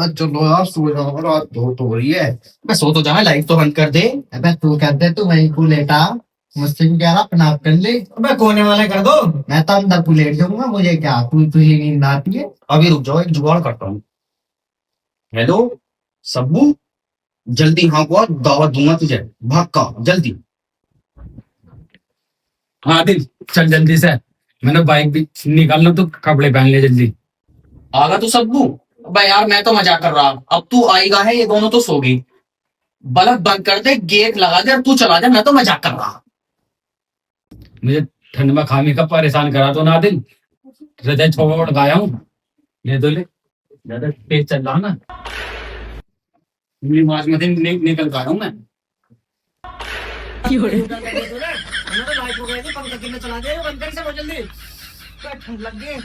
बस चलो यार सो जाओ, रात बहुत हो रही है। मैं सो तो जा, लाइट तो बंद कर दे। अबे तू कर दे, तू वहीं को लेटा, मुझसे भी कह रहा अपना आप कर ले। अबे कोने वाले कर दो। मैं तो अंदर को लेट जाऊंगा, मुझे क्या, तू तुझे नींद आती है। अभी रुक जाओ, एक जुगाड़ करता हूँ। हेलो सब्बू, जल्दी हाँ को दावत दूंगा तुझे, भाग का जल्दी। हाँ दिल, चल जल्दी से। मैंने बाइक भी निकाल लो, तो कपड़े पहन ले जल्दी। आगा तू सब्बू? अबे यार मैं तो मजाक कर रहा, अब तू आएगा है, ये दोनों तो सो गई। बल्ब बंद कर दे, गेट लगा दे और तू चला जा, मैं तो मजाक कर रहा। मुझे ठंड में खाने का परेशान करा तो ना दिल, हृदय छोड़ गाया हूँ। ले तो ले, ज्यादा तेज चल रहा ना, मार्च में निकल गया हूँ मैं। पंखा चला दे, बंद कर से जल्दी, ठंड लग गई।